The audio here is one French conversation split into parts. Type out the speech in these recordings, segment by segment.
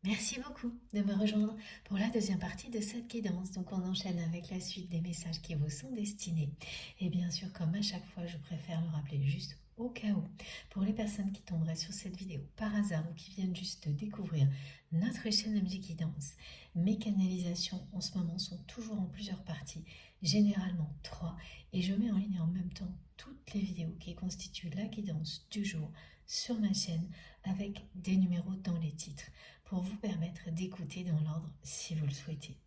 Merci beaucoup de me rejoindre pour la deuxième partie de cette guidance. Donc on enchaîne avec la suite des messages qui vous sont destinés. Et bien sûr, comme à chaque fois, je préfère le rappeler juste au cas où. Pour les personnes qui tomberaient sur cette vidéo par hasard ou qui viennent juste de découvrir notre chaîne MJ Guidance, mes canalisations en ce moment sont toujours en plusieurs parties, généralement 3. Et je mets en ligne en même temps toutes les vidéos qui constituent la guidance du jour sur ma chaîne avec des numéros dans les titres, pour vous permettre d'écouter dans l'ordre si vous le souhaitez.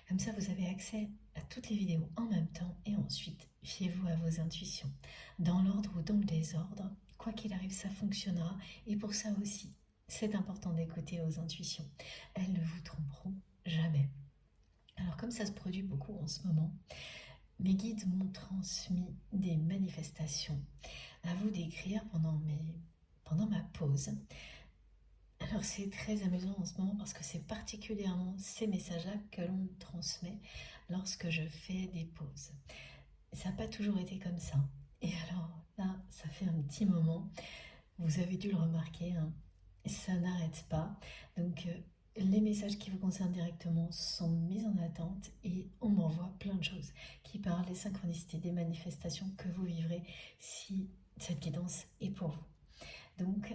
Comme ça, vous avez accès à toutes les vidéos en même temps et ensuite, fiez-vous à vos intuitions. Dans l'ordre ou dans le désordre, quoi qu'il arrive, ça fonctionnera. Et pour ça aussi, c'est important d'écouter vos intuitions. Elles ne vous tromperont jamais. Alors comme ça se produit beaucoup en ce moment, mes guides m'ont transmis des manifestations à vous décrire pendant ma pause. Alors c'est très amusant en ce moment parce que c'est particulièrement ces messages-là que l'on me transmet lorsque je fais des pauses. Ça n'a pas toujours été comme ça. Et alors là, ça fait un petit moment, vous avez dû le remarquer, hein, ça n'arrête pas. Donc les messages qui vous concernent directement sont mis en attente et on m'envoie plein de choses qui parlent des synchronicités, des manifestations que vous vivrez si cette guidance est pour vous. Donc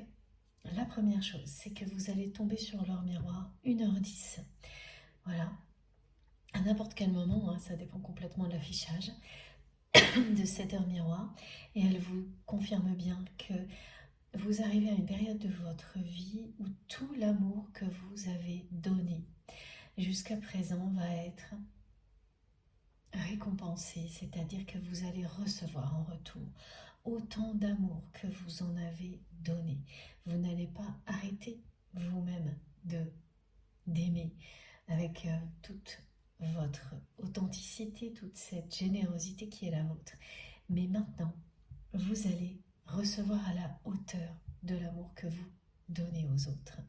la première chose, c'est que vous allez tomber sur leur miroir 1h10. Voilà, à n'importe quel moment, hein, ça dépend complètement de l'affichage de cette heure miroir. Et elle vous confirme bien que vous arrivez à une période de votre vie où tout l'amour que vous avez donné jusqu'à présent va être récompensé, c'est-à-dire que vous allez recevoir en retour autant d'amour que vous en avez donné. Vous n'allez pas arrêter vous-même d'aimer avec toute votre authenticité, toute cette générosité qui est la vôtre. Mais maintenant, vous allez recevoir à la hauteur de l'amour que vous donnez aux autres.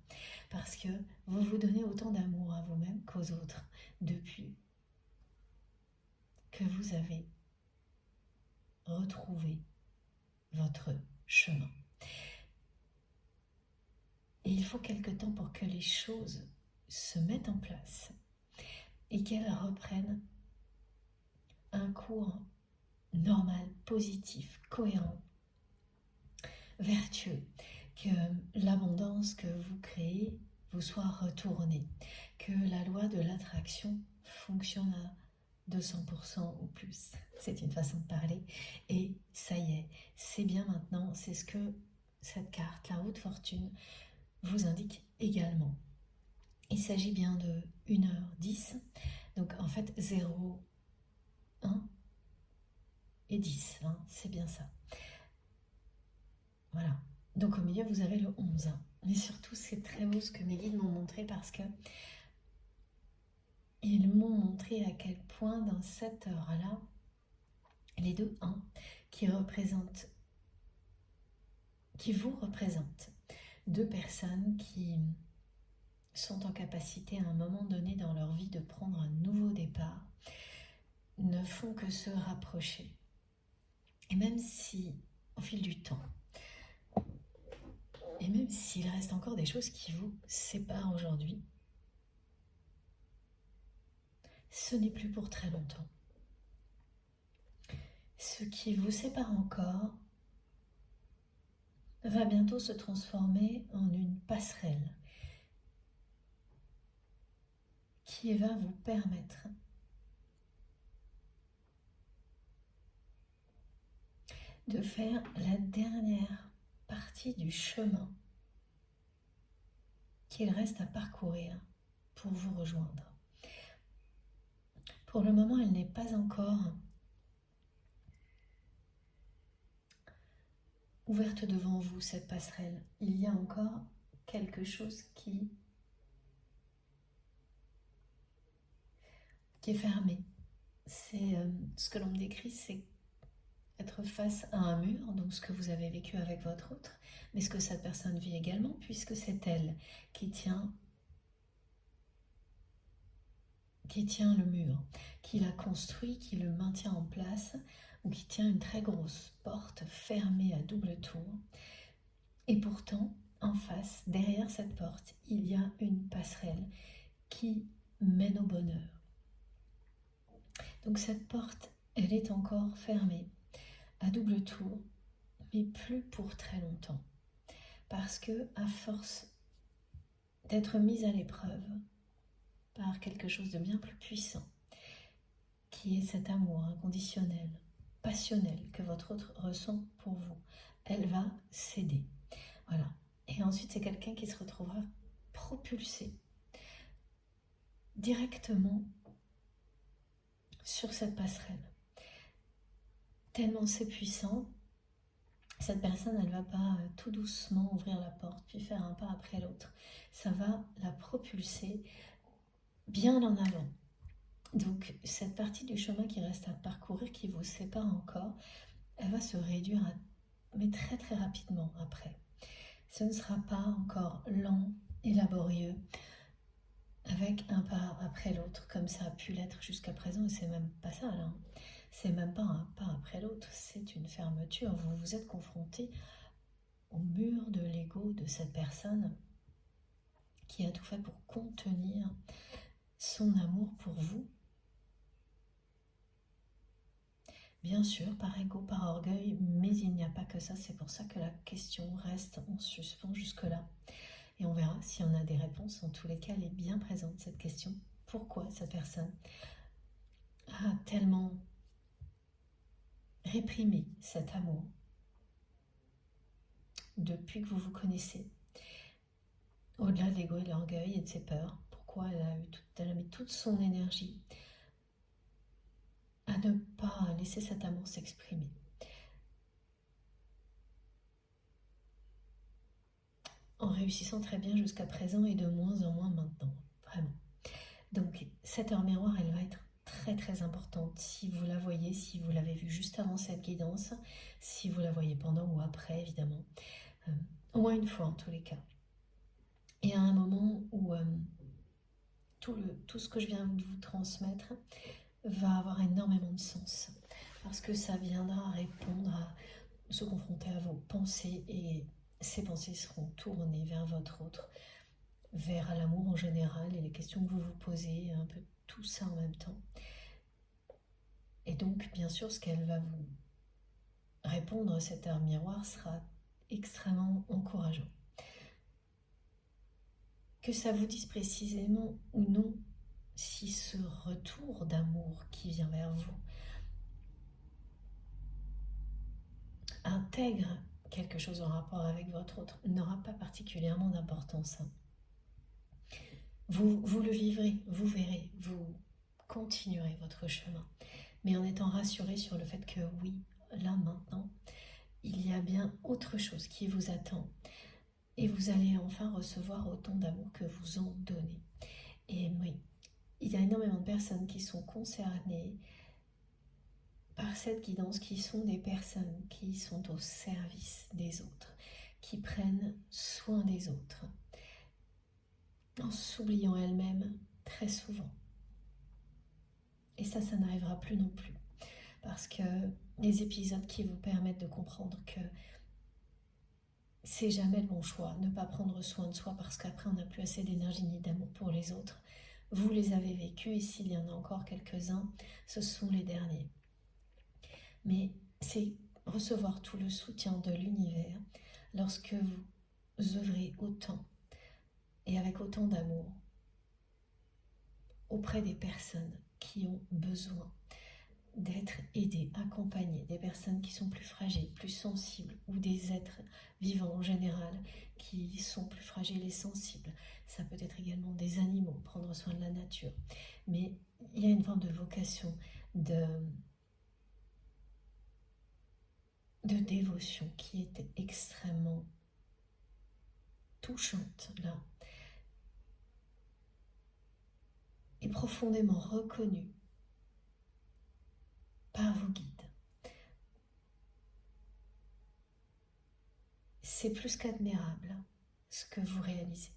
Parce que vous vous donnez autant d'amour à vous-même qu'aux autres depuis que vous avez retrouvé votre chemin. Et il faut quelque temps pour que les choses se mettent en place et qu'elles reprennent un cours normal, positif, cohérent, vertueux, que l'abondance que vous créez vous soit retournée, que la loi de l'attraction fonctionne à 200% ou plus. C'est une façon de parler. Et ça y est, c'est bien maintenant, c'est ce que cette carte, la haute fortune, vous indique également. Il s'agit bien de 1h10, donc en fait 0, 1 et 10, hein, c'est bien ça. Voilà. Donc au milieu, vous avez le 11. Mais surtout, c'est très beau ce que mes guides m'ont montré parce que ils m'ont montré à quel point dans cette heure-là, les deux 1 qui vous représentent, deux personnes qui sont en capacité à un moment donné dans leur vie de prendre un nouveau départ, ne font que se rapprocher. Et même si, au fil du temps, et même s'il reste encore des choses qui vous séparent aujourd'hui, ce n'est plus pour très longtemps. Ce qui vous sépare encore va bientôt se transformer en une passerelle qui va vous permettre de faire la dernière partie du chemin qu'il reste à parcourir pour vous rejoindre. Pour le moment, elle n'est pas encore ouverte devant vous, cette passerelle. Il y a encore quelque chose qui est fermé. C'est ce que l'on me décrit, c'est être face à un mur, donc ce que vous avez vécu avec votre autre, mais ce que cette personne vit également, puisque c'est elle qui tient le mur, qui l'a construit, qui le maintient en place, ou qui tient une très grosse porte fermée à double tour. Et pourtant, en face, derrière cette porte, il y a une passerelle qui mène au bonheur. Donc cette porte, elle est encore fermée à double tour, mais plus pour très longtemps. Parce que à force d'être mise à l'épreuve par quelque chose de bien plus puissant, qui est cet amour inconditionnel, passionnel que votre autre ressent pour vous, elle va céder. Voilà. Et ensuite, c'est quelqu'un qui se retrouvera propulsé directement sur cette passerelle. Tellement c'est puissant, cette personne, elle ne va pas tout doucement ouvrir la porte, puis faire un pas après l'autre. Ça va la propulser bien en avant. Donc, cette partie du chemin qui reste à parcourir, qui vous sépare encore, elle va se réduire, mais très très rapidement après. Ce ne sera pas encore lent et laborieux, avec un pas après l'autre, comme ça a pu l'être jusqu'à présent, et c'est même pas ça là. C'est même pas un pas après l'autre, c'est une fermeture. Vous vous êtes confronté au mur de l'ego de cette personne qui a tout fait pour contenir son amour pour vous. Bien sûr, par ego, par orgueil, mais il n'y a pas que ça. C'est pour ça que la question reste en suspens jusque-là. Et on verra si on a des réponses. En tous les cas, elle est bien présente, cette question. Pourquoi cette personne a tellement réprimé cet amour depuis que vous vous connaissez? Au-delà de l'ego et de l'orgueil et de ses peurs, pourquoi elle a mis toute son énergie à ne pas laisser cet amour s'exprimer? En réussissant très bien jusqu'à présent et de moins en moins maintenant, vraiment. Donc cette heure miroir, elle va être très très importante si vous la voyez, si vous l'avez vue juste avant cette guidance, si vous la voyez pendant ou après évidemment, au moins une fois en tous les cas. Et à un moment où tout ce que je viens de vous transmettre va avoir énormément de sens, parce que ça viendra répondre à se confronter à vos pensées, et ces pensées seront tournées vers votre autre, vers l'amour en général et les questions que vous vous posez, un peu tout ça en même temps. Et donc, bien sûr, ce qu'elle va vous répondre, cette heure miroir, sera extrêmement encourageant. Que ça vous dise précisément ou non si ce retour d'amour qui vient vers vous intègre quelque chose en rapport avec votre autre n'aura pas particulièrement d'importance. Vous le vivrez, vous verrez, vous continuerez votre chemin, mais en étant rassuré sur le fait que oui, là maintenant, il y a bien autre chose qui vous attend, et vous allez enfin recevoir autant d'amour que vous en donnez. Et oui, il y a énormément de personnes qui sont concernées par cette guidance, qui sont des personnes qui sont au service des autres, qui prennent soin des autres, en s'oubliant elles-mêmes très souvent. Et ça n'arrivera plus non plus, parce que les épisodes qui vous permettent de comprendre que c'est jamais le bon choix, ne pas prendre soin de soi, parce qu'après on n'a plus assez d'énergie ni d'amour pour les autres, vous les avez vécus, et s'il y en a encore quelques-uns, ce sont les derniers. Mais c'est recevoir tout le soutien de l'univers lorsque vous œuvrez autant et avec autant d'amour auprès des personnes qui ont besoin d'être aidées, accompagnées, des personnes qui sont plus fragiles, plus sensibles, ou des êtres vivants en général qui sont plus fragiles et sensibles. Ça peut être également des animaux, prendre soin de la nature. Mais il y a une forme de vocation, de dévotion qui est extrêmement touchante là, et profondément reconnue par vos guides. C'est plus qu'admirable ce que vous réalisez.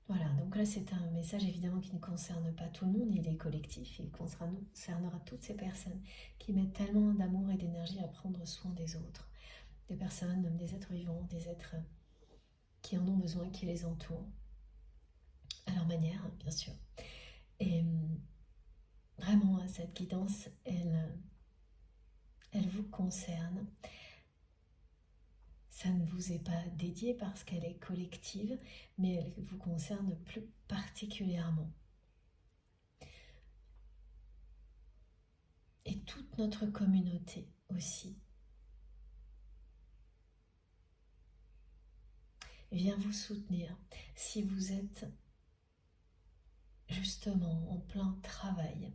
Voilà, donc là c'est un message évidemment qui ne concerne pas tout le monde, il est collectif, il concernera toutes ces personnes qui mettent tellement d'amour et d'énergie à prendre soin des autres, des personnes, des êtres vivants, des êtres qui en ont besoin, qui les entourent, à leur manière, bien sûr. Et vraiment, cette guidance, elle vous concerne. Ça ne vous est pas dédié parce qu'elle est collective, mais elle vous concerne plus particulièrement. Et toute notre communauté aussi vient vous soutenir si vous êtes justement en plein travail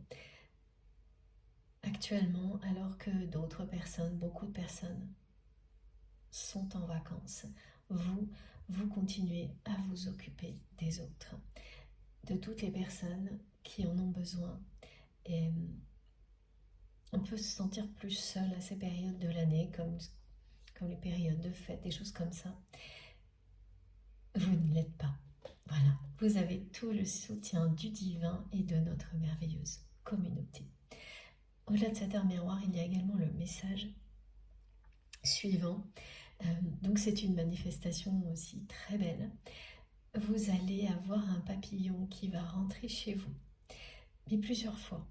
actuellement, alors que d'autres personnes, beaucoup de personnes sont en vacances. Vous continuez à vous occuper des autres, de toutes les personnes qui en ont besoin. Et on peut se sentir plus seul à ces périodes de l'année, comme les périodes de fête, des choses comme ça. Vous ne l'êtes pas. Voilà, vous avez tout le soutien du divin et de notre merveilleuse communauté. Au-delà de cet art miroir, il y a également le message suivant. Donc c'est une manifestation aussi très belle. Vous allez avoir un papillon qui va rentrer chez vous, mais plusieurs fois.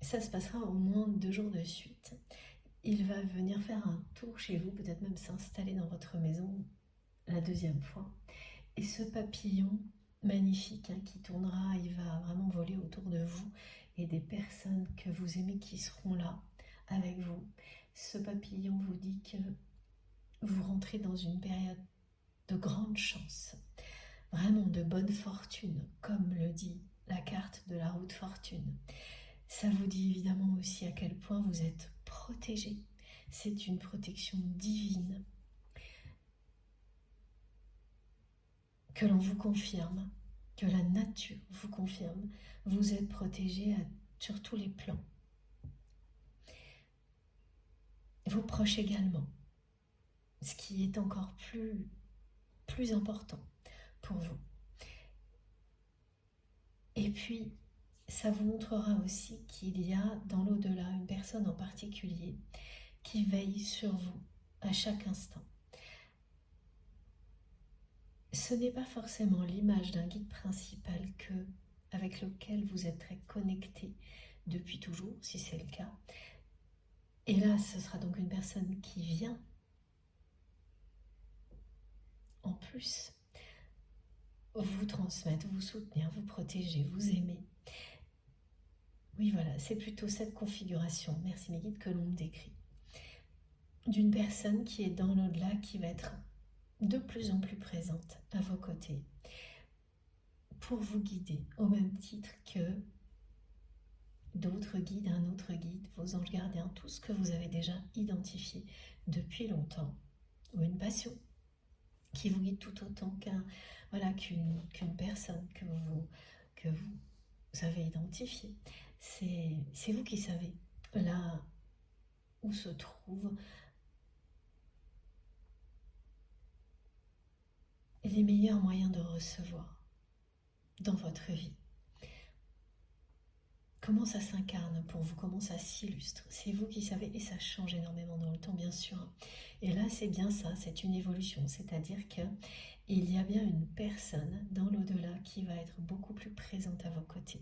Ça se passera au moins 2 jours de suite. Il va venir faire un tour chez vous, peut-être même s'installer dans votre maison la 2e fois. Et ce papillon magnifique qui tournera, il va vraiment voler autour de vous et des personnes que vous aimez qui seront là avec vous. Ce papillon vous dit que vous rentrez dans une période de grande chance, vraiment de bonne fortune, comme le dit la carte de la roue de fortune. Ça vous dit évidemment aussi à quel point vous êtes protégé. C'est une protection divine que l'on vous confirme, que la nature vous confirme. Vous êtes protégé sur tous les plans. Vos proches également, ce qui est encore plus important pour vous. Et puis, ça vous montrera aussi qu'il y a dans l'au-delà une personne en particulier qui veille sur vous à chaque instant. Ce n'est pas forcément l'image d'un guide principal avec lequel vous êtes très connecté depuis toujours, si c'est le cas. Et là, ce sera donc une personne qui vient en plus vous transmettre, vous soutenir, vous protéger, vous aimer. Oui, voilà, c'est plutôt cette configuration, merci mes guides, que l'on me décrit. D'une personne qui est dans l'au-delà, qui va être de plus en plus présente à vos côtés pour vous guider, au même titre que d'autres guides, un autre guide, vos anges gardiens, tout ce que vous avez déjà identifié depuis longtemps, ou une passion qui vous guide tout autant qu'une personne que vous avez identifiée. C'est vous qui savez là où se trouvent les meilleurs moyens de recevoir dans votre vie. Comment ça s'incarne pour vous, comment ça s'illustre, c'est vous qui savez, et ça change énormément dans le temps, bien sûr. Et là, c'est bien ça, c'est une évolution, c'est-à-dire qu'il y a bien une personne dans l'au-delà qui va être beaucoup plus présente à vos côtés,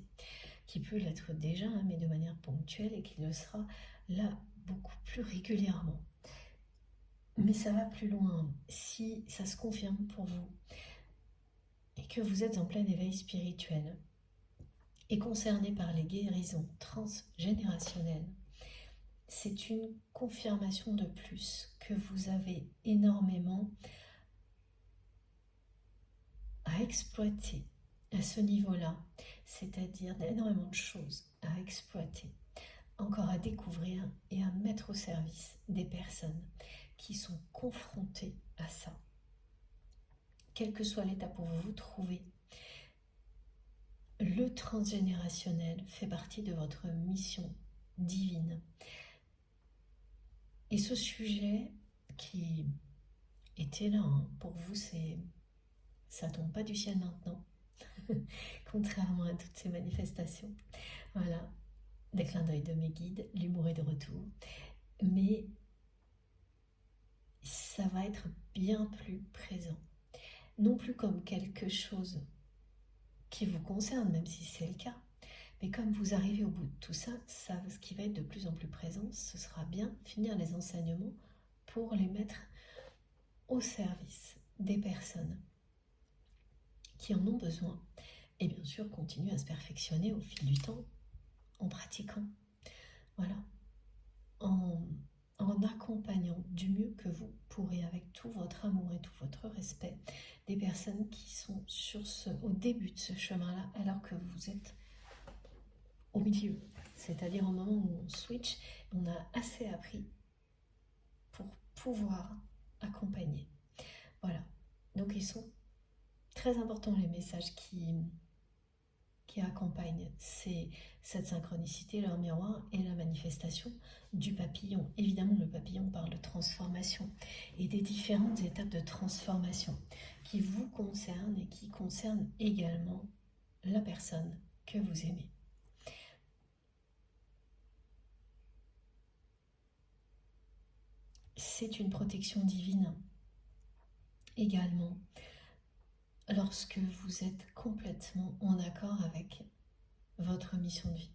qui peut l'être déjà, mais de manière ponctuelle, et qui le sera là beaucoup plus régulièrement. Mais ça va plus loin, si ça se confirme pour vous, et que vous êtes en plein éveil spirituel, et concerné par les guérisons transgénérationnelles, c'est une confirmation de plus que vous avez énormément à exploiter à ce niveau-là, c'est-à-dire énormément de choses à exploiter, encore à découvrir et à mettre au service des personnes qui sont confrontées à ça. Quel que soit l'étape où vous vous trouvez, le transgénérationnel fait partie de votre mission divine. Et ce sujet qui était là, pour vous, ça tombe pas du ciel maintenant, contrairement à toutes ces manifestations. Voilà, des clins d'œil de mes guides, l'humour est de retour. Mais ça va être bien plus présent. non plus comme quelque chose qui vous concerne, même si c'est le cas, mais comme vous arrivez au bout de tout ça, ce qui va être de plus en plus présent, ce sera bien finir les enseignements pour les mettre au service des personnes qui en ont besoin. Et bien sûr, continuer à se perfectionner au fil du temps, en pratiquant. Voilà. En accompagnant du mieux que vous pourrez, avec tout votre amour et tout votre respect, des personnes qui sont au début de ce chemin-là, alors que vous êtes au milieu. C'est-à-dire au moment où on switch, on a assez appris pour pouvoir accompagner. Voilà. Donc ils sont très importants, les messages qui accompagnent cette synchronicité, leur miroir et la manifestation du papillon. Évidemment, le papillon parle de transformation et des différentes étapes de transformation qui vous concernent et qui concernent également la personne que vous aimez. C'est une protection divine également lorsque vous êtes complètement en accord avec votre mission de vie.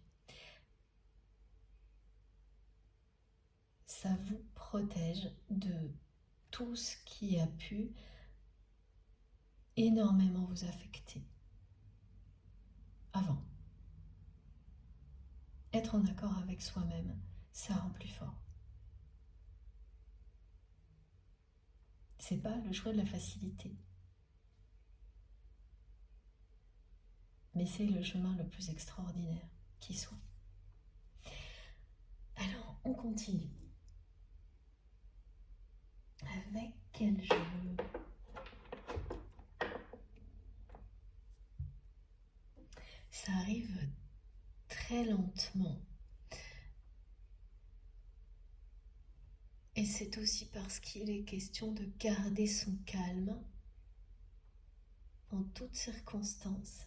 Ça vous protège de tout ce qui a pu énormément vous affecter avant. Être en accord avec soi-même, ça rend plus fort. C'est pas le choix de la facilité, mais c'est le chemin le plus extraordinaire qui soit. Alors, on continue. Avec quel jeu? Ça arrive très lentement. Et c'est aussi parce qu'il est question de garder son calme en toutes circonstances,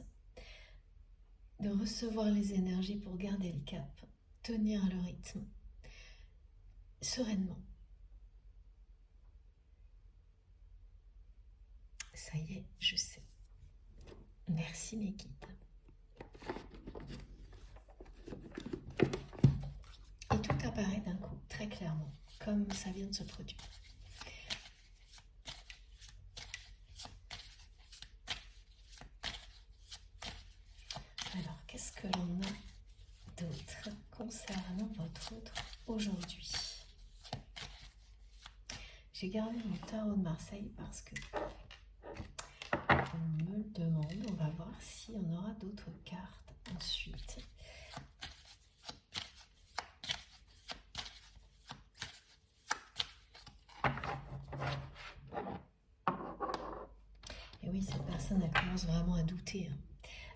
de recevoir les énergies pour garder le cap, tenir le rythme, sereinement. Ça y est, je sais. Merci mes guides. Et tout apparaît d'un coup, très clairement, comme ça vient de se produire. Alors, qu'est-ce que l'on a d'autre concernant votre autre aujourd'hui? J'ai gardé mon tarot de Marseille parce que on me le demande. On va voir si on aura d'autres cartes ensuite. Et oui, cette personne, elle commence vraiment à douter.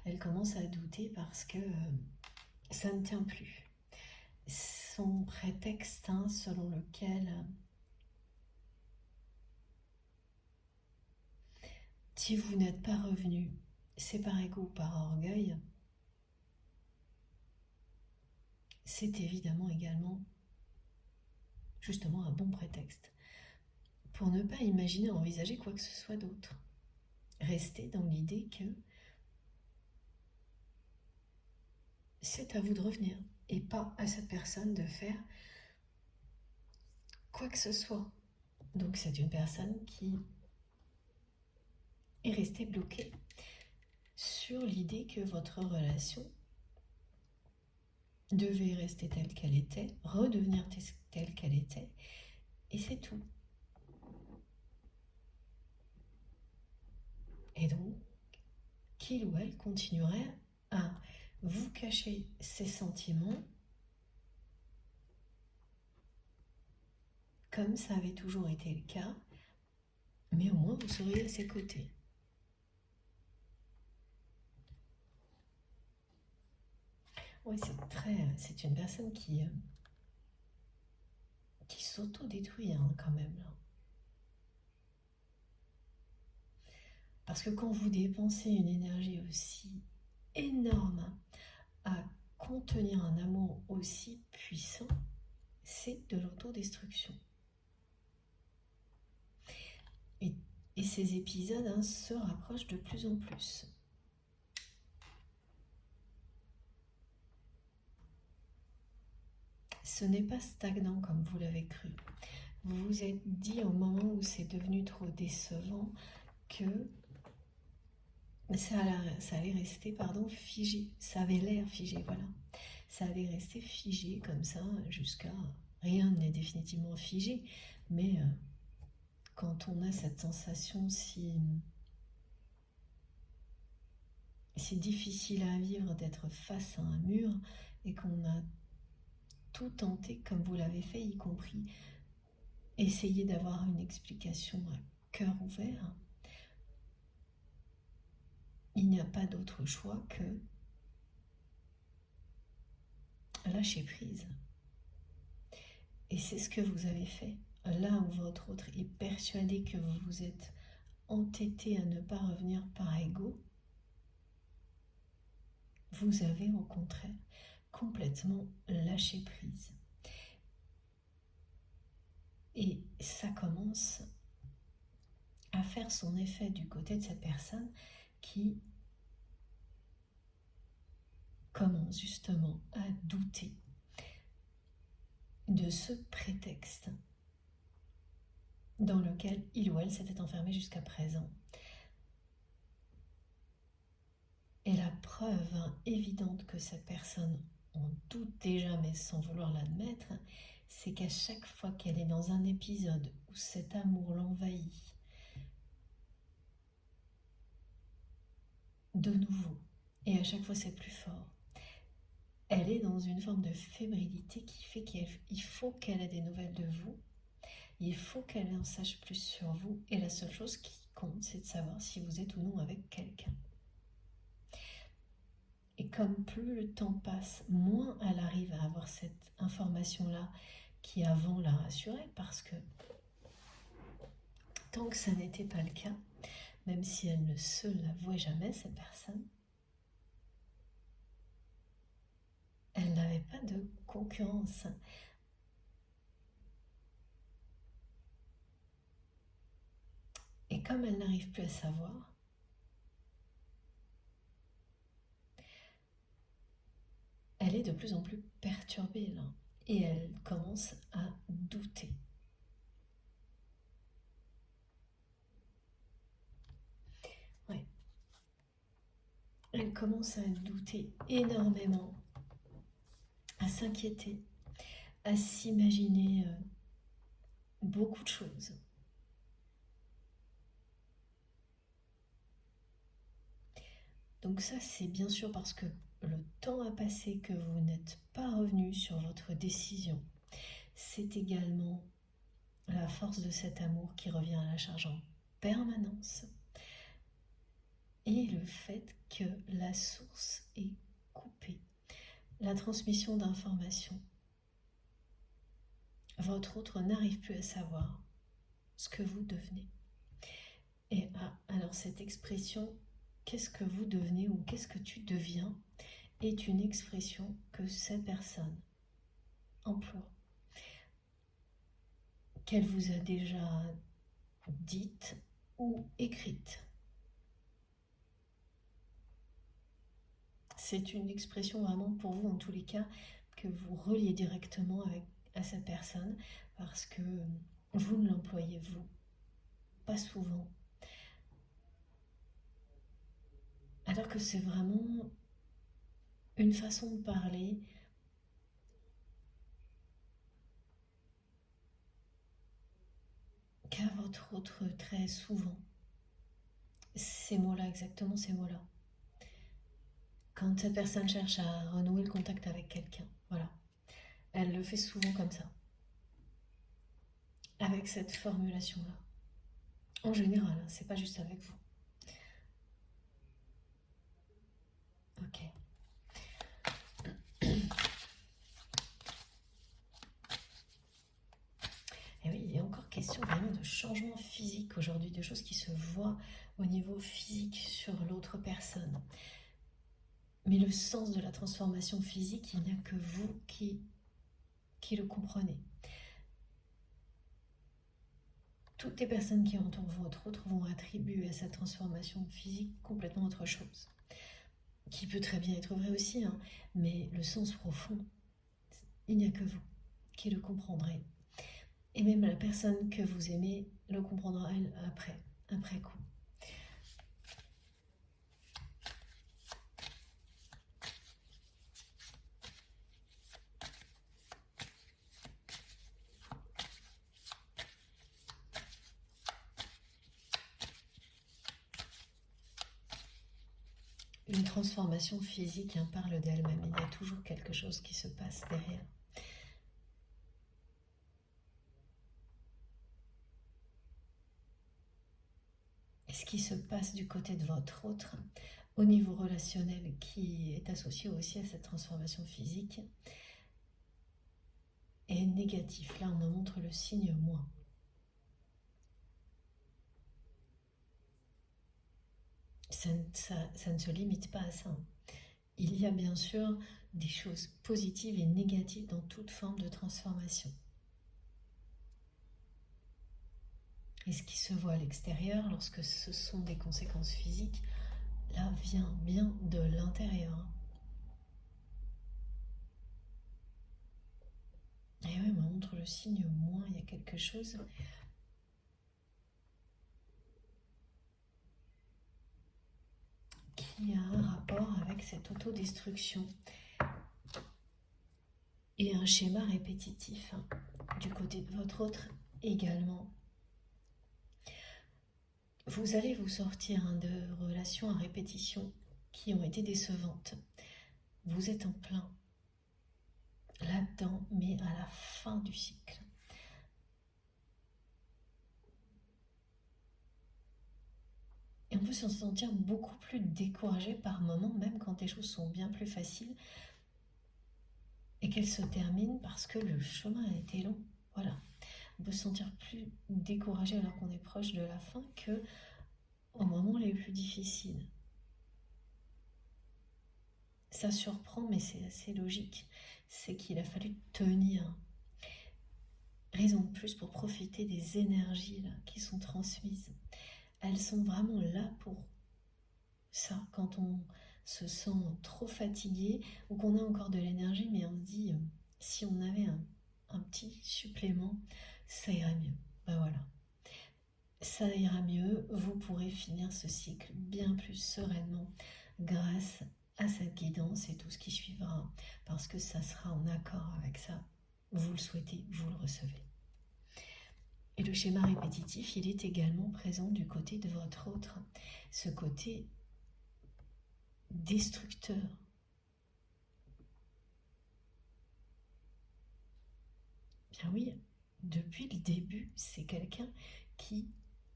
Elle commence à douter parce que ça ne tient plus. Son prétexte, selon lequel si vous n'êtes pas revenu, c'est par ego ou par orgueil, c'est évidemment également justement un bon prétexte pour ne pas imaginer, envisager quoi que ce soit d'autre. Restez dans l'idée que c'est à vous de revenir et pas à cette personne de faire quoi que ce soit. Donc c'est une personne qui est restée bloquée sur l'idée que votre relation devait rester telle qu'elle était, redevenir telle qu'elle était, et c'est tout. Et donc, qu'il ou elle continuerait à vous cacher ses sentiments comme ça avait toujours été le cas, mais au moins vous seriez à ses côtés. Oui, c'est une personne qui s'auto-détruit quand même là. Parce que quand vous dépensez une énergie aussi énorme à contenir un amour aussi puissant, c'est de l'autodestruction. Et Et ces épisodes se rapprochent de plus en plus. Ce n'est pas stagnant comme vous l'avez cru. Vous vous êtes dit au moment où c'est devenu trop décevant que ça allait rester figé. Ça avait l'air figé, voilà. Ça allait rester figé comme ça jusqu'à... Rien n'est définitivement figé, mais quand on a cette sensation si difficile à vivre d'être face à un mur et qu'on a tout tenté comme vous l'avez fait, y compris essayer d'avoir une explication à cœur ouvert, il n'y a pas d'autre choix que lâcher prise. Et c'est ce que vous avez fait. Là où votre autre est persuadé que vous vous êtes entêté à ne pas revenir par ego, vous avez au contraire complètement lâché prise. Et ça commence à faire son effet du côté de cette personne qui commence justement à douter de ce prétexte dans lequel il ou elle s'était enfermé jusqu'à présent. Et la preuve évidente que cette personne en doute déjà, mais sans vouloir l'admettre, c'est qu'à chaque fois qu'elle est dans un épisode où cet amour l'envahit, de nouveau, et à chaque fois c'est plus fort, elle est dans une forme de fébrilité qui fait qu'il faut qu'elle ait des nouvelles de vous, il faut qu'elle en sache plus sur vous, et la seule chose qui compte, c'est de savoir si vous êtes ou non avec quelqu'un. Et comme plus le temps passe, moins elle arrive à avoir cette information-là qui avant la rassurait, parce que tant que ça n'était pas le cas, même si elle ne se l'avouait jamais, cette personne, elle n'avait pas de concurrence. Et comme elle n'arrive plus à savoir, elle est de plus en plus perturbée là, et elle commence à douter. Ouais. Elle commence à douter énormément, à s'inquiéter, à s'imaginer beaucoup de choses. Donc ça, c'est bien sûr parce que le temps a passé, que vous n'êtes pas revenu sur votre décision. C'est également la force de cet amour qui revient à la charge en permanence. Et le fait que la source est coupée. La transmission d'informations. Votre autre n'arrive plus à savoir ce que vous devenez. Et alors cette expression, qu'est-ce que vous devenez ou qu'est-ce que tu deviens, est une expression que cette personne emploie, qu'elle vous a déjà dite ou écrite. C'est une expression vraiment pour vous, en tous les cas, que vous reliez directement à cette personne, parce que vous ne l'employez vous pas souvent. Alors que c'est vraiment une façon de parler qu'a votre autre très souvent. Ces mots-là, exactement ces mots-là. Quand cette personne cherche à renouer le contact avec quelqu'un, voilà. Elle le fait souvent comme ça. Avec cette formulation-là. En général, c'est pas juste avec vous. Ok. Et oui, il est encore question vraiment de changement physique aujourd'hui, de choses qui se voient au niveau physique sur l'autre personne. Mais le sens de la transformation physique, il n'y a que vous qui le comprenez. toutes les personnes qui entourent votre autre vont attribuer à sa transformation physique complètement autre chose. Qui peut très bien être vrai aussi, hein, mais le sens profond, il n'y a que vous qui le comprendrez. Et même la personne que vous aimez le comprendra elle après coup. Une transformation physique parle d'elle-même, il y a toujours quelque chose qui se passe derrière. Et ce qui se passe du côté de votre autre, au niveau relationnel, qui est associé aussi à cette transformation physique, est négatif. Là, on me montre le signe moins. Ça ne se limite pas à ça. Il y a bien sûr des choses positives et négatives dans toute forme de transformation. Et ce qui se voit à l'extérieur, lorsque ce sont des conséquences physiques, là vient bien de l'intérieur. Et oui, on me montre le signe moins, il y a quelque chose qui a un rapport avec cette autodestruction. Et un schéma répétitif du côté de votre autre également. Vous allez vous sortir de relations à répétition qui ont été décevantes. Vous êtes en plein là-dedans, mais à la fin du cycle. Et on peut se sentir beaucoup plus découragé par moments, même quand les choses sont bien plus faciles et qu'elles se terminent parce que le chemin a été long. Voilà. On peut se sentir plus découragé alors qu'on est proche de la fin que au moment les plus difficiles. Ça surprend, mais c'est assez logique. C'est qu'il a fallu tenir. Raison de plus pour profiter des énergies là, qui sont transmises. Elles sont vraiment là pour ça. Quand on se sent trop fatigué ou qu'on a encore de l'énergie, mais on se dit, si on avait un petit supplément, ça irait mieux. Ben voilà. Ça ira mieux, vous pourrez finir ce cycle bien plus sereinement grâce à cette guidance et tout ce qui suivra, parce que ça sera en accord avec ça. Vous le souhaitez, vous le recevez. Et le schéma répétitif, il est également présent du côté de votre autre, ce côté destructeur. Bien oui, depuis le début, c'est quelqu'un qui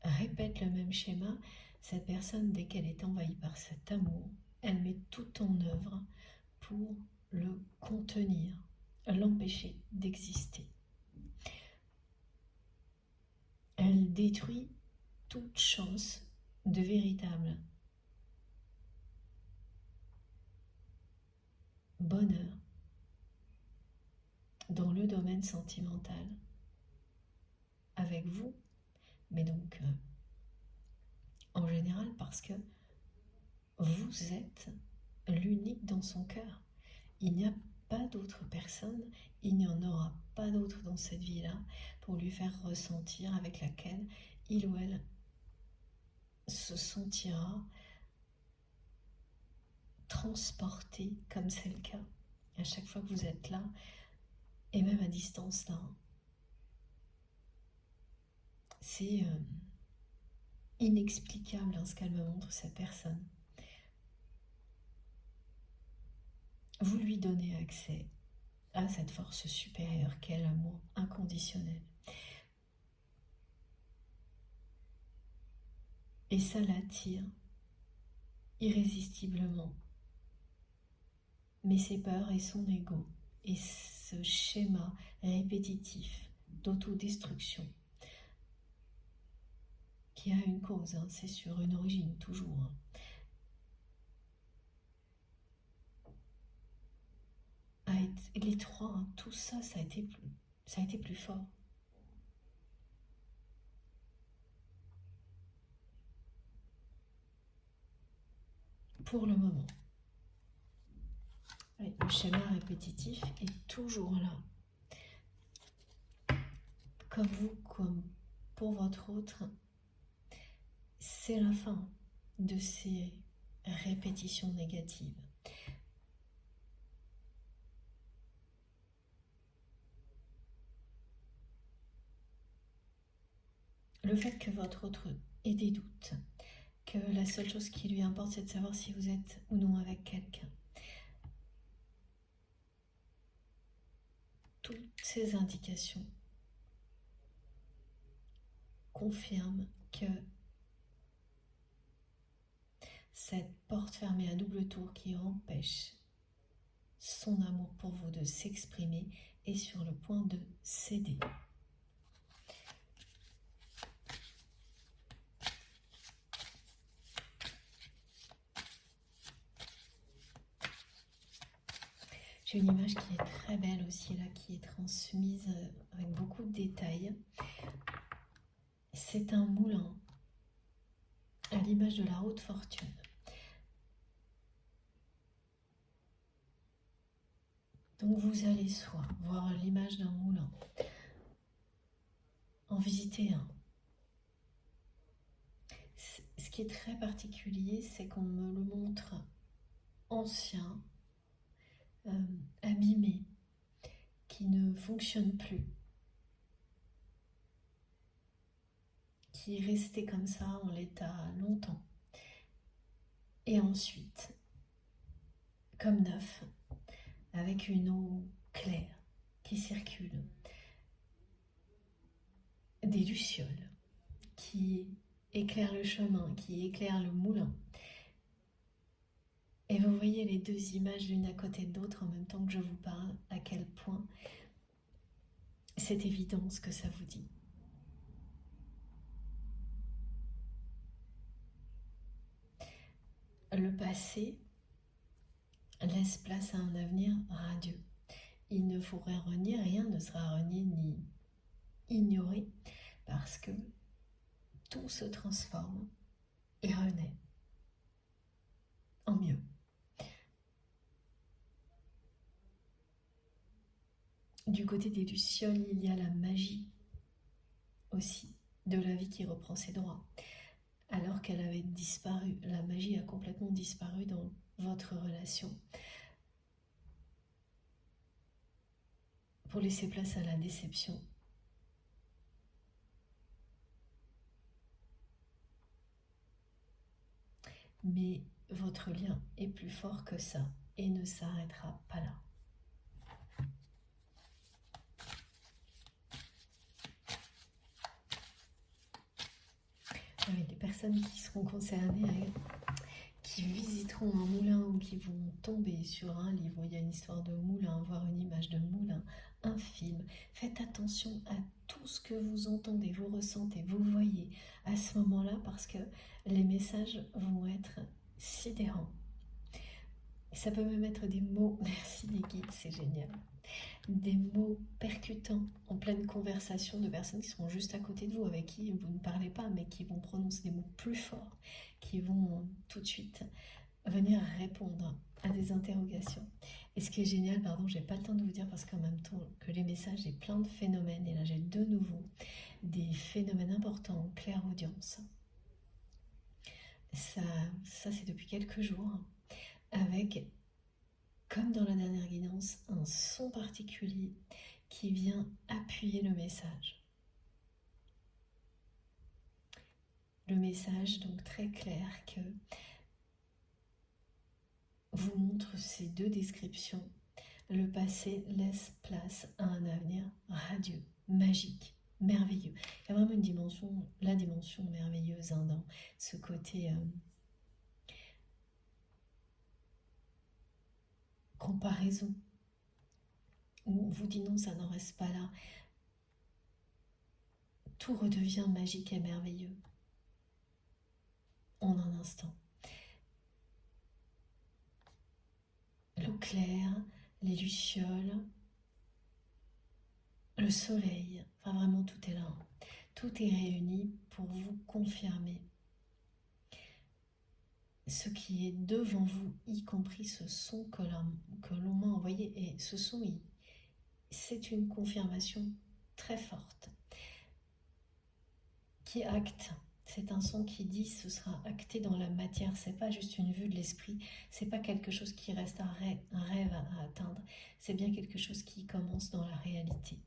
répète le même schéma. Cette personne, dès qu'elle est envahie par cet amour, elle met tout en œuvre pour le contenir, l'empêcher d'exister. Elle détruit toute chance de véritable bonheur dans le domaine sentimental avec vous, mais donc en général parce que vous êtes l'unique dans son cœur. Il n'y a pas d'autre personne, il n'y en aura pas d'autre dans cette vie-là pour lui faire ressentir, avec laquelle il ou elle se sentira transporté comme c'est le cas à chaque fois que vous êtes là, et même à distance là. C'est inexplicable ce qu'elle me montre, cette personne. Vous lui donnez accès à cette force supérieure qu'est l'amour inconditionnel. Et ça l'attire irrésistiblement. Mais ses peurs et son ego et ce schéma répétitif d'autodestruction qui a une cause, c'est sur une origine toujours. Les trois, tout ça, ça a été plus fort. pour le moment. Oui, le schéma répétitif est toujours là. Comme vous, comme pour votre autre, c'est la fin de ces répétitions négatives. Le fait que votre autre ait des doutes, que la seule chose qui lui importe, c'est de savoir si vous êtes ou non avec quelqu'un. Toutes ces indications confirment que cette porte fermée à double tour qui empêche son amour pour vous de s'exprimer est sur le point de céder. J'ai une image qui est très belle aussi là, qui est transmise avec beaucoup de détails. C'est un moulin à l'image de la haute fortune. Donc vous allez soit voir l'image d'un moulin, en visiter un. Ce qui est très particulier, c'est qu'on me le montre ancien, abîmé, qui ne fonctionne plus, qui est resté comme ça en l'état longtemps. Et ensuite, comme neuf, avec une eau claire qui circule, des lucioles qui éclairent le chemin, qui éclairent le moulin. Et vous voyez les deux images l'une à côté de l'autre en même temps que je vous parle, à quel point c'est évident ce que ça vous dit. Le passé laisse place à un avenir radieux. Il ne faut rien renier, rien ne sera renié ni ignoré, parce que tout se transforme et renaît en mieux. Du côté des lucioles, il y a la magie aussi de la vie qui reprend ses droits. Alors qu'elle avait disparu, la magie a complètement disparu dans votre relation pour laisser place à la déception. Mais votre lien est plus fort que ça et ne s'arrêtera pas là. Avec les personnes qui seront concernées, qui visiteront un moulin ou qui vont tomber sur un livre où il y a une histoire de moulin, voir une image de moulin, un film, faites attention à tout ce que vous entendez, vous ressentez, vous voyez à ce moment-là, parce que les messages vont être sidérants. Et ça peut même être des mots, merci les guides, c'est génial, des mots percutants en pleine conversation de personnes qui seront juste à côté de vous, avec qui vous ne parlez pas, mais qui vont prononcer des mots plus forts, qui vont tout de suite venir répondre à des interrogations. Et ce qui est génial, pardon, j'ai pas le temps de vous dire parce qu'en même temps que les messages, j'ai plein de phénomènes, et là j'ai de nouveau des phénomènes importants en clairaudience. Ça c'est depuis quelques jours, avec, comme dans la dernière guidance, un son particulier qui vient appuyer le message. Le message donc très clair que vous montre ces deux descriptions. Le passé laisse place à un avenir radieux, magique, merveilleux. Il y a vraiment une dimension, la dimension merveilleuse dans ce côté comparaison, où on vous dit non, ça n'en reste pas là. Tout redevient magique et merveilleux en un instant. L'eau claire, les lucioles, le soleil, enfin vraiment tout est là. Tout est réuni pour vous confirmer ce qui est devant vous, y compris ce son que l'on m'a envoyé. Et ce son, c'est une confirmation très forte qui acte. C'est un son qui dit ce sera acté dans la matière. C'est pas juste une vue de l'esprit. C'est pas quelque chose qui reste un rêve à atteindre. C'est bien quelque chose qui commence dans la réalité.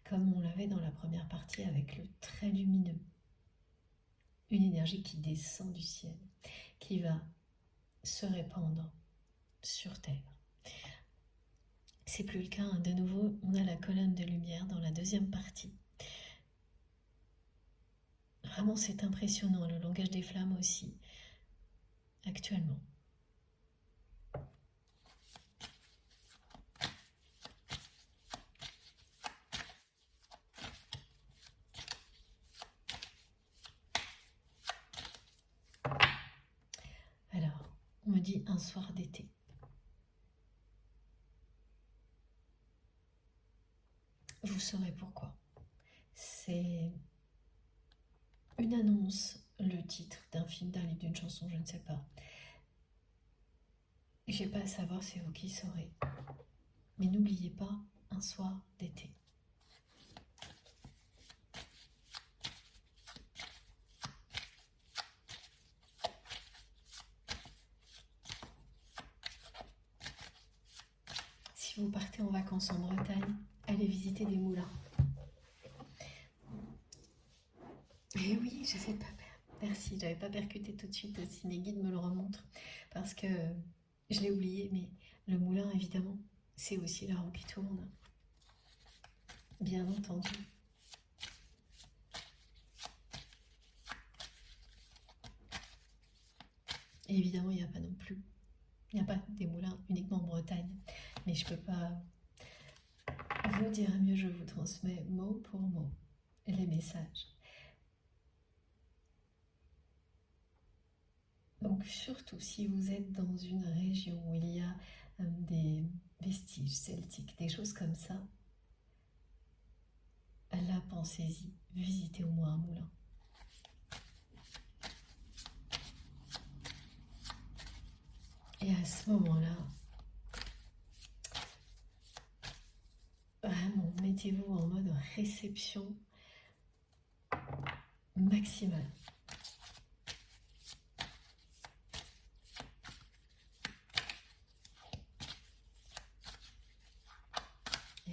Comme on l'avait dans la première partie avec le trait lumineux. Une énergie qui descend du ciel, qui va se répandre sur Terre. C'est plus le cas, hein. De nouveau, on a la colonne de lumière dans la deuxième partie. Vraiment, c'est impressionnant, le langage des flammes aussi, actuellement. Alors, on me dit un soir d'été. Vous saurez pourquoi. C'est une annonce, le titre d'un film, d'un livre, d'une chanson, je ne sais pas. J'ai pas à savoir, c'est vous qui saurez. Mais n'oubliez pas, un soir d'été. Si vous partez en vacances en Bretagne, allez visiter des moulins. Et oui, j'avais pas merci, j'avais pas percuté tout de suite, si mes guides me le remontrent, parce que je l'ai oublié, mais le moulin, évidemment, c'est aussi la roue qui tourne. Bien entendu. Et évidemment, il n'y a pas non plus, il n'y a pas des moulins uniquement en Bretagne, mais je peux pas vous dire mieux, je vous transmets mot pour mot les messages. Donc surtout si vous êtes dans une région où il y a des vestiges celtiques, des choses comme ça, là pensez-y, visitez au moins un moulin. Et à ce moment-là, vraiment, mettez-vous en mode réception maximale.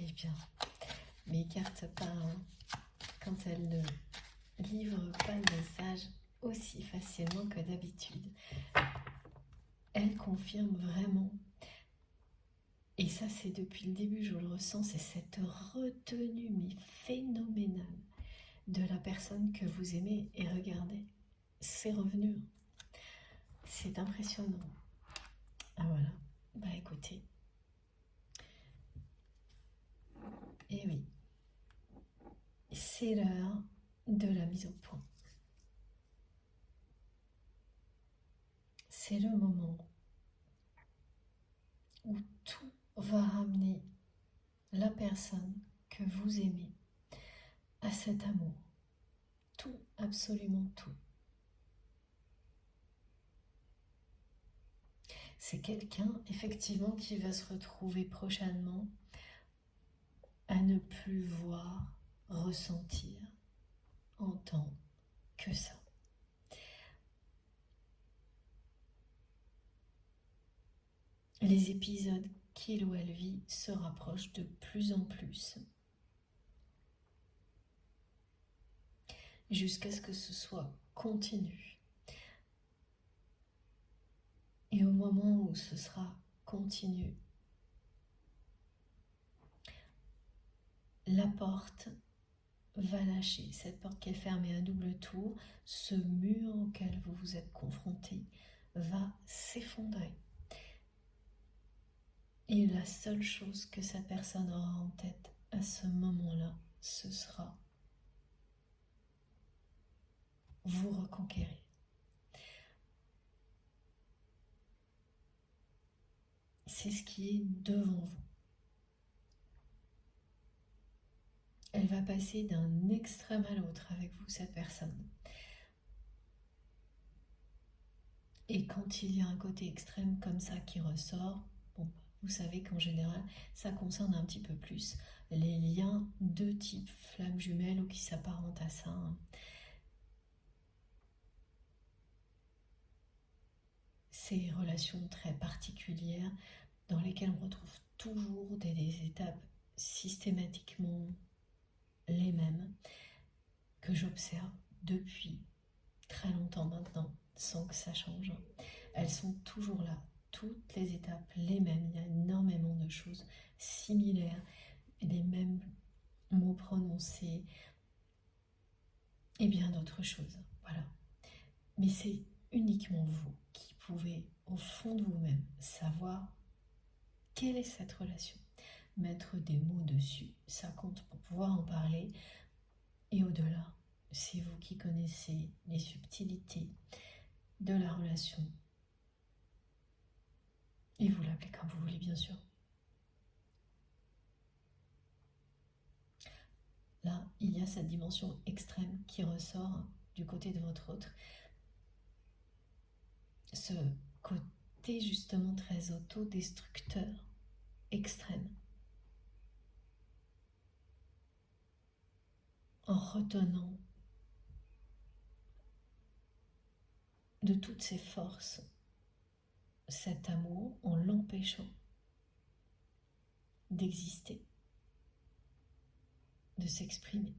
Eh bien, mes cartes parlent quand elles ne livrent pas le message aussi facilement que d'habitude. Elles confirment vraiment, et ça c'est depuis le début, je le ressens, c'est cette retenue mais phénoménale de la personne que vous aimez. Et regardez, c'est revenu. C'est impressionnant. Ah voilà, bah écoutez. Et oui, c'est l'heure de la mise au point. C'est le moment où tout va ramener la personne que vous aimez à cet amour. Tout, absolument tout. C'est quelqu'un, effectivement, qui va se retrouver prochainement à ne plus voir, ressentir, entendre que ça. Les épisodes qu'il ou elle vit se rapprochent de plus en plus, jusqu'à ce que ce soit continu. Et au moment où ce sera continu, la porte va lâcher, cette porte qui est fermée à double tour, ce mur auquel vous vous êtes confronté va s'effondrer. Et la seule chose que cette personne aura en tête à ce moment-là, ce sera vous reconquérir. C'est ce qui est devant vous. Elle va passer d'un extrême à l'autre avec vous, cette personne. Et quand il y a un côté extrême comme ça qui ressort, bon, vous savez qu'en général, ça concerne un petit peu plus les liens de type flamme jumelle ou qui s'apparentent à ça, hein. Ces relations très particulières dans lesquelles on retrouve toujours des étapes systématiquement les mêmes que j'observe depuis très longtemps maintenant sans que ça change. Elles sont toujours là, toutes les étapes les mêmes, il y a énormément de choses similaires, les mêmes mots prononcés et bien d'autres choses. Voilà. Mais c'est uniquement vous qui pouvez au fond de vous-même savoir quelle est cette relation. Mettre des mots dessus, ça compte pour pouvoir en parler. Et au-delà, c'est vous qui connaissez les subtilités de la relation. Et vous l'appelez comme vous voulez, bien sûr. Là, il y a cette dimension extrême qui ressort du côté de votre autre. Ce côté justement très autodestructeur, extrême. En retenant de toutes ses forces cet amour, en l'empêchant d'exister, de s'exprimer.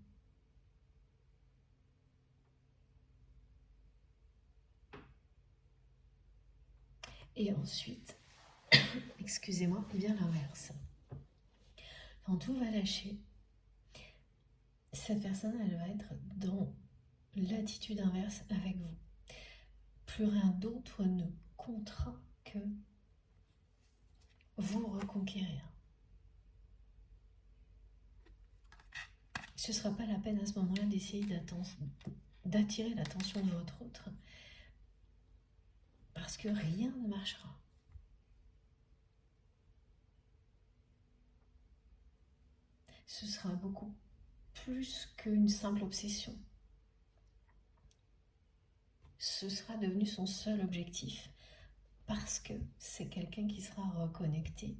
Et ensuite, excusez-moi, vient l'inverse. Quand tout va lâcher, cette personne, elle va être dans l'attitude inverse avec vous. Plus rien d'autre ne comptera que vous reconquérir. Ce ne sera pas la peine à ce moment-là d'essayer d'attirer l'attention de votre autre, parce que rien ne marchera. Ce sera beaucoup plus qu'une simple obsession. Ce sera devenu son seul objectif, parce que c'est quelqu'un qui sera reconnecté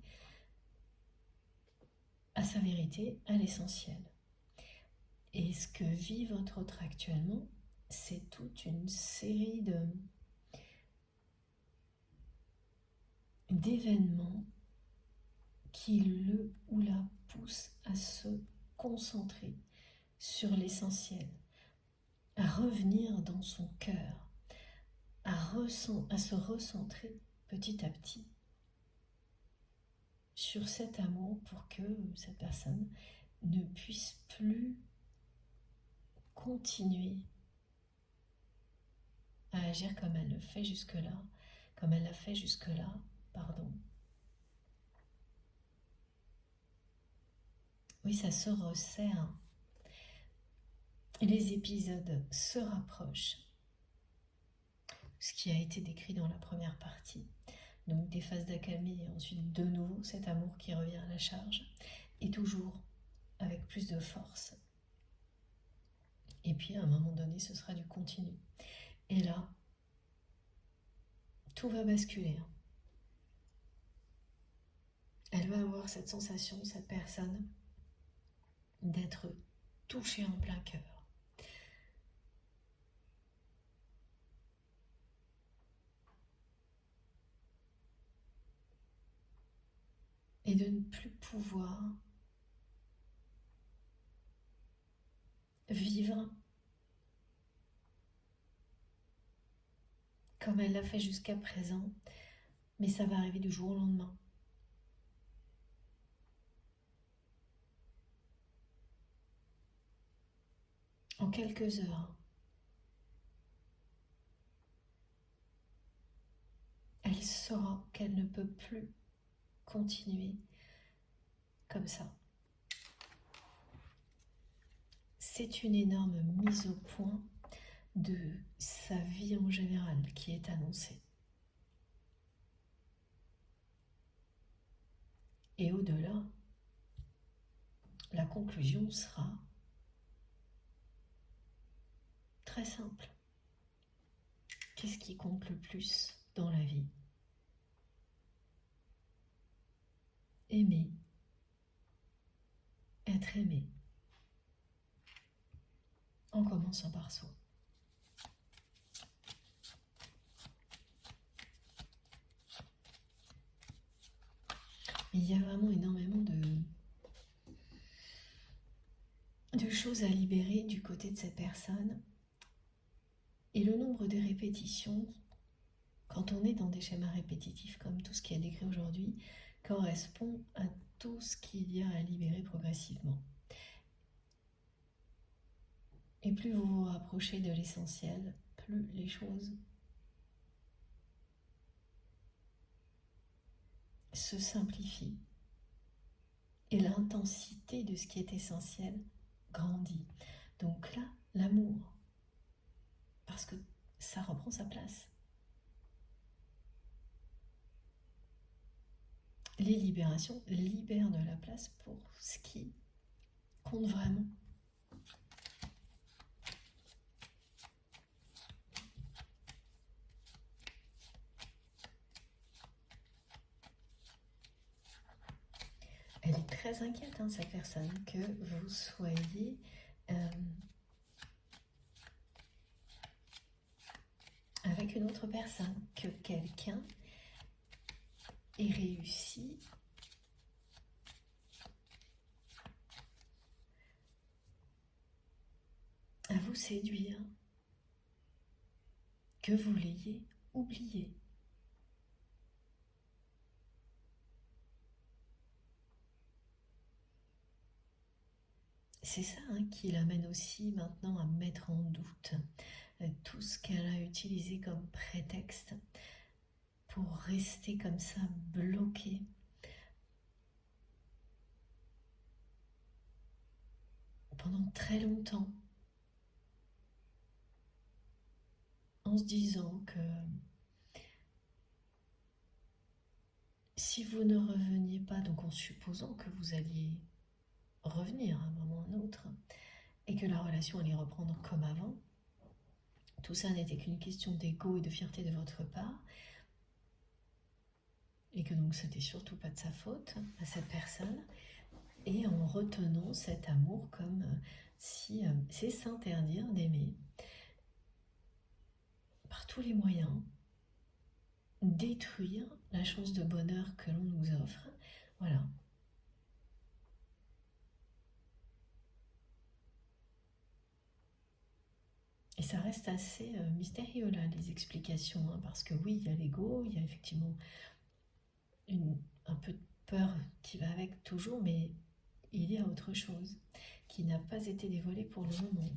à sa vérité, à l'essentiel. Et ce que vit votre autre actuellement, c'est toute une série d'événements qui le ou la poussent à se concentrer sur l'essentiel, à revenir dans son cœur, à se recentrer petit à petit sur cet amour pour que cette personne ne puisse plus continuer à agir comme elle le fait jusque-là, comme elle l'a fait jusque-là, pardon. Oui, ça se resserre. Les épisodes se rapprochent. Ce qui a été décrit dans la première partie. Donc des phases d'accalmie et ensuite de nouveau cet amour qui revient à la charge. Et toujours avec plus de force. Et puis à un moment donné, ce sera du continu. Et là, tout va basculer. Elle va avoir cette sensation, cette personne, d'être touchée en plein cœur. Et de ne plus pouvoir vivre comme elle l'a fait jusqu'à présent, mais ça va arriver du jour au lendemain. En quelques heures, elle saura qu'elle ne peut plus continuer comme ça. C'est une énorme mise au point de sa vie en général qui est annoncée. Et au-delà, la conclusion sera très simple. Qu'est-ce qui compte le plus dans la vie. Aimer, être aimé, en commençant par soi. Il y a vraiment énormément de choses à libérer du côté de cette personne. Et le nombre de répétitions, quand on est dans des schémas répétitifs comme tout ce qui est décrit aujourd'hui, correspond à tout ce qu'il y a à libérer progressivement. Et plus vous vous rapprochez de l'essentiel, plus les choses se simplifient. Et l'intensité de ce qui est essentiel grandit. Donc là, l'amour, parce que ça reprend sa place. Les libérations libèrent de la place pour ce qui compte vraiment. Elle est très inquiète, cette personne, que vous soyez avec une autre personne, que quelqu'un ait réussi à vous séduire, que vous l'ayez oublié. C'est ça qui l'amène aussi maintenant à mettre en doute tout ce qu'elle a utilisé comme prétexte pour rester comme ça bloquée. Pendant très longtemps, en se disant que si vous ne reveniez pas, donc en supposant que vous alliez revenir à un moment ou à un autre, et que la relation allait reprendre comme avant, tout ça n'était qu'une question d'ego et de fierté de votre part, et que donc c'était surtout pas de sa faute à cette personne, et en retenant cet amour comme si c'est s'interdire d'aimer par tous les moyens, détruire la chance de bonheur que l'on nous offre. Voilà. Et ça reste assez mystérieux là, les explications, parce que oui, il y a l'ego, il y a effectivement un peu de peur qui va avec toujours, mais il y a autre chose qui n'a pas été dévoilée pour le moment,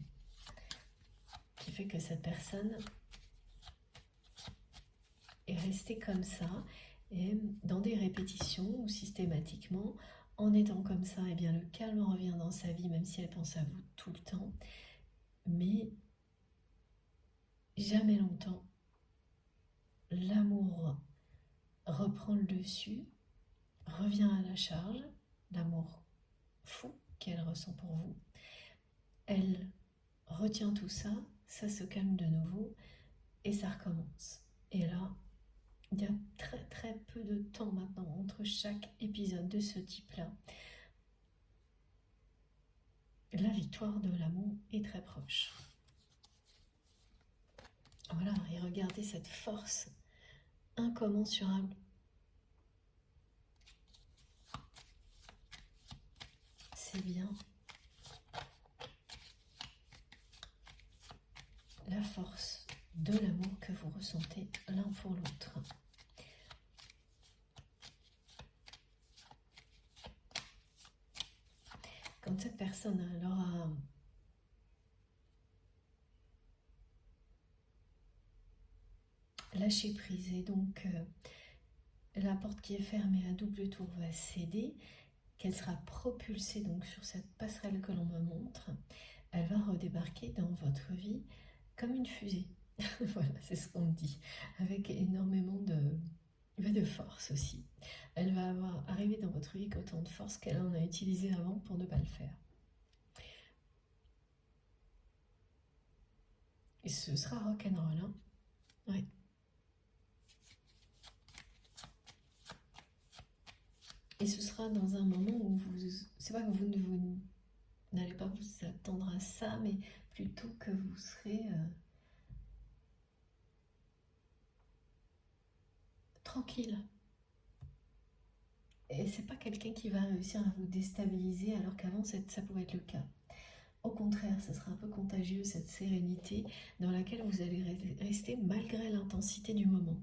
qui fait que cette personne est restée comme ça, et dans des répétitions ou systématiquement, en étant comme ça, eh bien le calme revient dans sa vie, même si elle pense à vous tout le temps, mais jamais longtemps, l'amour reprend le dessus, revient à la charge, l'amour fou qu'elle ressent pour vous. Elle retient tout ça, ça se calme de nouveau et ça recommence. Et là, il y a très très peu de temps maintenant entre chaque épisode de ce type-là. La victoire de l'amour est très proche. Voilà, et regardez cette force incommensurable. C'est bien la force de l'amour que vous ressentez l'un pour l'autre. Quand cette personne alors a lâché prise et donc la porte qui est fermée à double tour va céder, qu'elle sera propulsée donc sur cette passerelle que l'on me montre, elle va redébarquer dans votre vie comme une fusée. Voilà, c'est ce qu'on me dit, avec énormément de force aussi. Elle va arriver dans votre vie avec autant de force qu'elle en a utilisé avant pour ne pas le faire. Et ce sera rock'n'roll, hein. Oui. Et ce sera dans un moment où c'est pas que vous n'allez pas vous attendre à ça, mais plutôt que vous serez tranquille. Et c'est pas quelqu'un qui va réussir à vous déstabiliser alors qu'avant ça pouvait être le cas. Au contraire, ce sera un peu contagieux, cette sérénité dans laquelle vous allez rester malgré l'intensité du moment.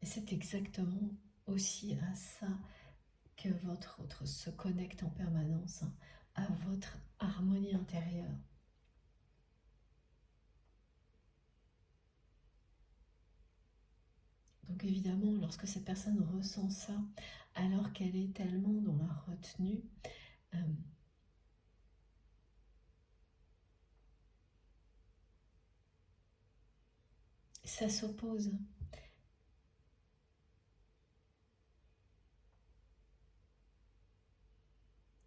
Et c'est exactement aussi à ça que votre autre se connecte en permanence, hein, à votre harmonie intérieure. Donc évidemment, lorsque cette personne ressent ça, alors qu'elle est tellement dans la retenue, ça s'oppose.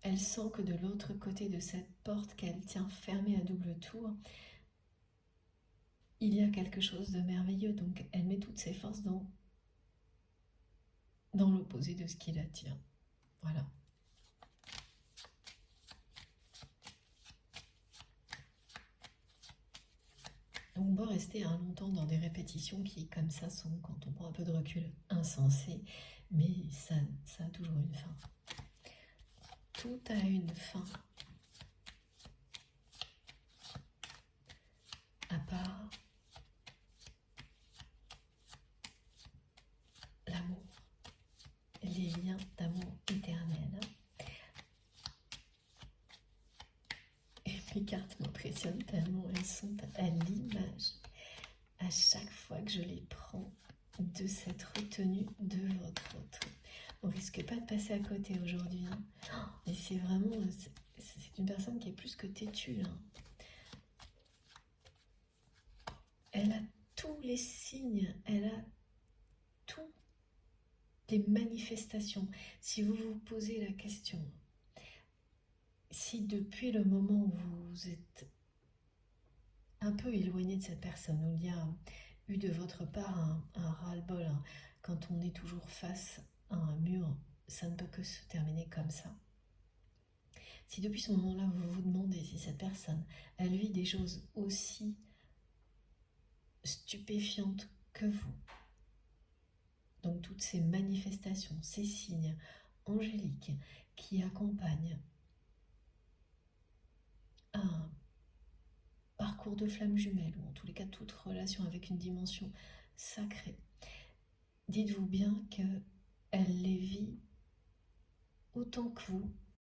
Elle sent que de l'autre côté de cette porte qu'elle tient fermée à double tour, il y a quelque chose de merveilleux. Donc elle met toutes ses forces dans l'opposé de ce qui l'attire. Voilà. On peut rester longtemps dans des répétitions qui, comme ça, sont, quand on prend un peu de recul, insensées, mais ça a toujours une fin. Tout a une fin. À part l'amour, les liens d'amour éternel. Et mes cartes m'impressionnent tellement, elles sont à l'image à chaque fois que je les prends de cette retenue de votre autre. On risque pas de passer à côté aujourd'hui. Hein. Mais c'est vraiment, c'est une personne qui est plus que têtue. Hein. Elle a tous les signes, elle a toutes les manifestations. Si vous vous posez la question, si depuis le moment où vous êtes un peu éloigné de cette personne, où il y a eu de votre part un ras-le-bol, hein, quand on est toujours face à un mur, ça ne peut que se terminer comme ça. Si depuis ce moment-là, vous vous demandez si cette personne, elle vit des choses aussi stupéfiantes que vous, donc toutes ces manifestations, ces signes angéliques qui accompagnent un parcours de flamme jumelle, ou en tous les cas toute relation avec une dimension sacrée, dites-vous bien qu'elle les vit autant que vous,